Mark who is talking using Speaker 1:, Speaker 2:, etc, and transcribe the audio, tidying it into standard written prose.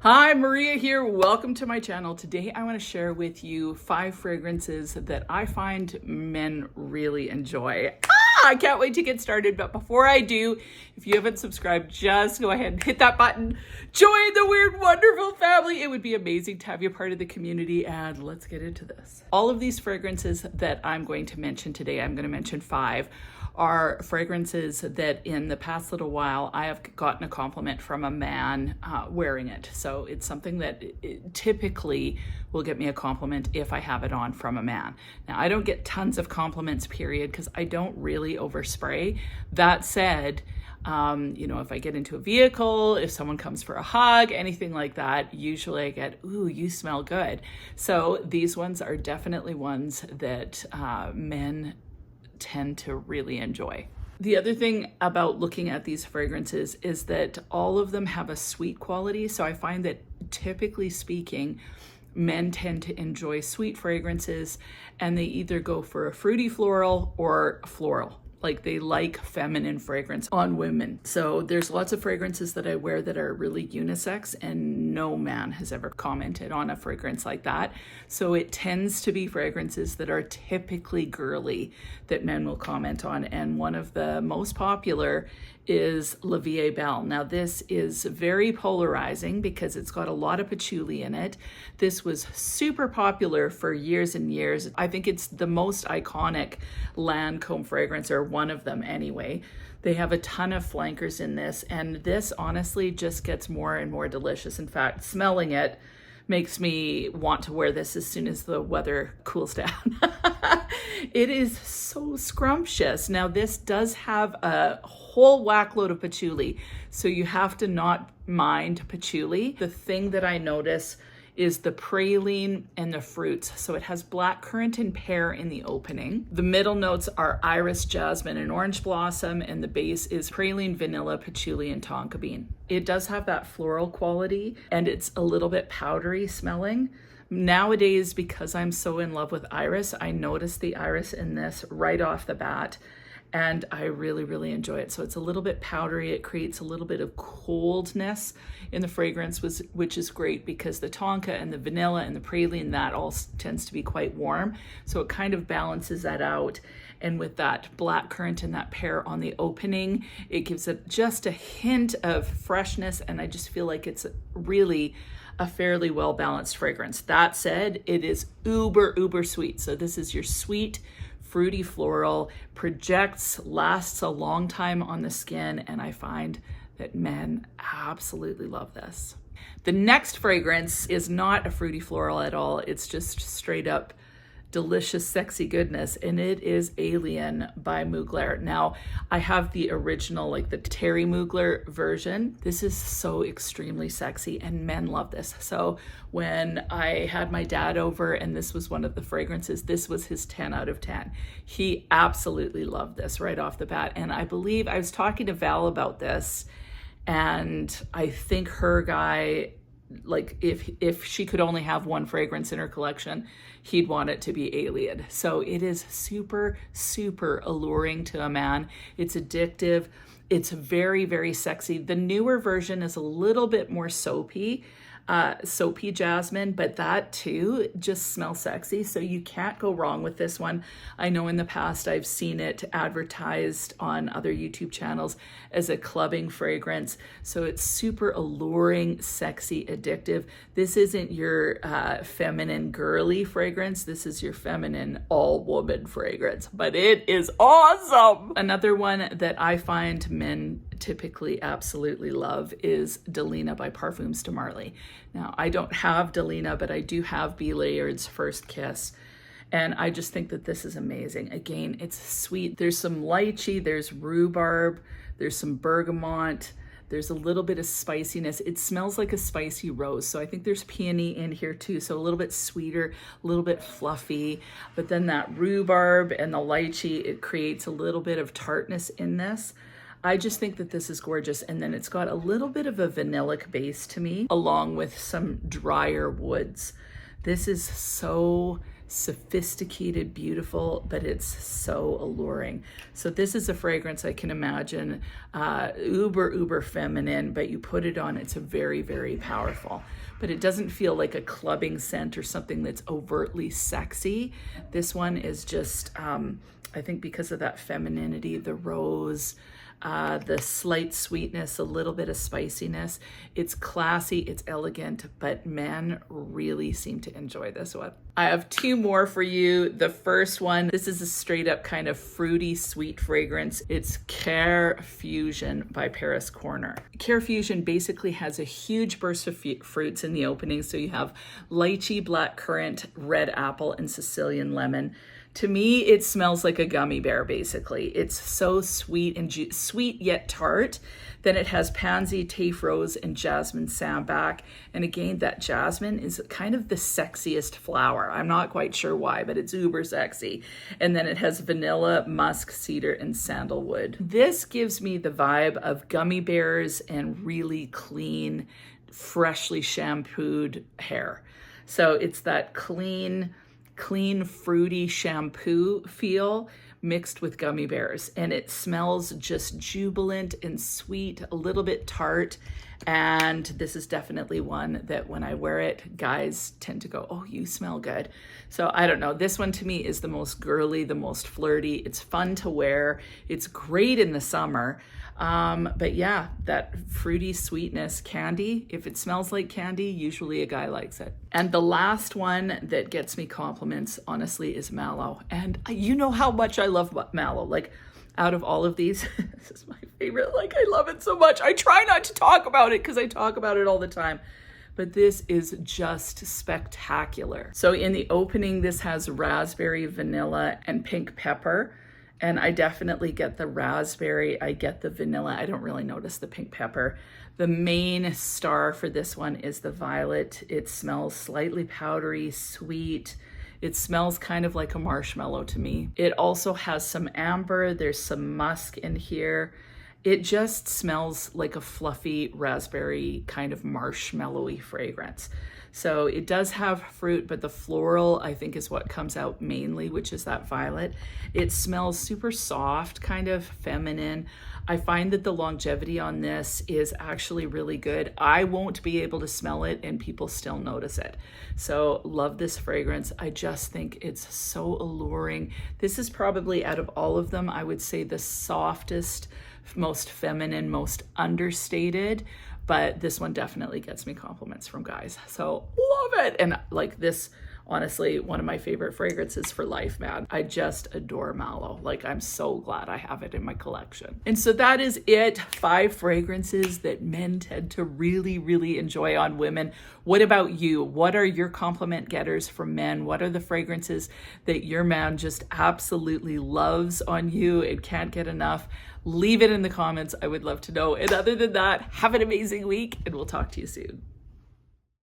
Speaker 1: Hi, Maria here. Welcome to my channel. Today I want to share with you 5 fragrances that I find men really enjoy. I can't wait to get started, but before I do, if you haven't subscribed, just go ahead and hit that button. Join the Weird Wonderful family. It would be amazing to have you part of the community, and let's get into this. All of these fragrances that I'm going to mention today, I'm going to mention 5, are fragrances that in the past little while I have gotten a compliment from a man wearing it. So it's something that typically will get me a compliment if I have it on from a man. Now, I don't get tons of compliments, period, because I don't really overspray. That said, if I get into a vehicle, if someone comes for a hug, anything like that, usually I get, ooh, you smell good. So these ones are definitely ones that men tend to really enjoy. The other thing about looking at these fragrances is that all of them have a sweet quality. So I find that typically speaking, men tend to enjoy sweet fragrances and they either go for a fruity floral or floral. Like they like feminine fragrance on women. So there's lots of fragrances that I wear that are really unisex, and no man has ever commented on a fragrance like that. So it tends to be fragrances that are typically girly that men will comment on. And one of the most popular is La Vie Belle. Now this is very polarizing because it's got a lot of patchouli in it. This was super popular for years and years. I think it's the most iconic Lancôme fragrance, or one of them anyway. They have a ton of flankers in this, and this honestly just gets more and more delicious. In fact, smelling it makes me want to wear this as soon as the weather cools down. It is so scrumptious. Now this does have a whole whack load of patchouli, so you have to not mind patchouli. The thing that I notice is the praline and the fruits. So it has blackcurrant and pear in the opening. The middle notes are iris, jasmine, and orange blossom, and the base is praline, vanilla, patchouli, and tonka bean. It does have that floral quality, and it's a little bit powdery smelling. Nowadays, because I'm so in love with iris, I notice the iris in this right off the bat, and I really, really enjoy it. So it's a little bit powdery. It creates a little bit of coldness in the fragrance, which is great because the tonka and the vanilla and the praline, that all tends to be quite warm. So it kind of balances that out. And with that blackcurrant and that pear on the opening, it gives it just a hint of freshness. And I just feel like it's really a fairly well-balanced fragrance. That said, it is uber sweet. So this is your sweet, fruity floral, projects, lasts a long time on the skin, and I find that men absolutely love this. The next fragrance is not a fruity floral at all. It's just straight up delicious, sexy goodness, and it is Alien by Mugler. Now, I have the original, like the Terry Mugler version. This is so extremely sexy, and men love this. So when I had my dad over and this was one of the fragrances, this was his 10 out of 10. He absolutely loved this right off the bat. And I believe I was talking to Val about this, and I think her guy, like if she could only have one fragrance in her collection, he'd want it to be Alien. So it is super alluring to a man. It's addictive. It's very sexy. The newer version is a little bit more soapy jasmine, but that too just smells sexy. So you can't go wrong with this one. I know in the past I've seen it advertised on other YouTube channels as a clubbing fragrance. So it's super alluring, sexy, addictive. This isn't your feminine girly fragrance. This is your feminine all woman fragrance, but it is awesome. Another one that I find men typically absolutely love is Delina by Perfumes de Marly. Now, I don't have Delina, but I do have B. Layard's First Kiss, and I just think that this is amazing. Again, it's sweet. There's some lychee, there's rhubarb, there's some bergamot, there's a little bit of spiciness. It smells like a spicy rose, so I think there's peony in here too, so a little bit sweeter, a little bit fluffy, but then that rhubarb and the lychee, it creates a little bit of tartness in this. I just think that this is gorgeous. And then it's got a little bit of a vanillic base to me, along with some drier woods. This is so sophisticated, beautiful, but it's so alluring. So this is a fragrance I can imagine uber feminine, but you put it on, it's very, very powerful. But it doesn't feel like a clubbing scent or something that's overtly sexy. This one is just, I think because of that femininity, the rose, the slight sweetness, a little bit of spiciness. It's classy, it's elegant, but men really seem to enjoy this one. I have two more for you. The first one, this is a straight up kind of fruity, sweet fragrance. It's Care Fusion by Paris Corner. Care Fusion basically has a huge burst of fruits in the opening. So you have lychee, blackcurrant, red apple, and Sicilian lemon. To me, it smells like a gummy bear, basically. It's so sweet and sweet yet tart. Then it has pansy, tafe rose, and jasmine sambac. And again, that jasmine is kind of the sexiest flower. I'm not quite sure why, but it's uber sexy. And then it has vanilla, musk, cedar, and sandalwood. This gives me the vibe of gummy bears and really clean, freshly shampooed hair. So it's that clean, fruity shampoo feel mixed with gummy bears, and it smells just jubilant and sweet, a little bit tart. And this is definitely one that when I wear it, guys tend to go, oh, you smell good. So I don't know, this one to me is the most girly, the most flirty. It's fun to wear, it's great in the summer. But yeah, that fruity sweetness, candy, if it smells like candy, usually a guy likes it. And the last one that gets me compliments, honestly, is Malow. And you know how much I love Malow. Like, out of all of these, this is my favorite. Like, I love it so much. I try not to talk about it because I talk about it all the time. But this is just spectacular. So in the opening, this has raspberry, vanilla, and pink pepper. And I definitely get the raspberry, I get the vanilla. I don't really notice the pink pepper. The main star for this one is the violet. It smells slightly powdery, sweet. It smells kind of like a marshmallow to me. It also has some amber, there's some musk in here. It just smells like a fluffy raspberry kind of marshmallowy fragrance. So it does have fruit, but the floral I think is what comes out mainly, which is that violet. It smells super soft, kind of feminine. I find that the longevity on this is actually really good. I won't be able to smell it and people still notice it. So love this fragrance. I just think it's so alluring. This is probably out of all of them, I would say the softest, most feminine, most understated, but this one definitely gets me compliments from guys. So love it. And like this, honestly, one of my favorite fragrances for life, man. I just adore Malow. Like, I'm so glad I have it in my collection. And so that is it. 5 fragrances that men tend to really, really enjoy on women. What about you? What are your compliment getters from men? What are the fragrances that your man just absolutely loves on you and can't get enough? Leave it in the comments. I would love to know. And other than that, have an amazing week and we'll talk to you soon.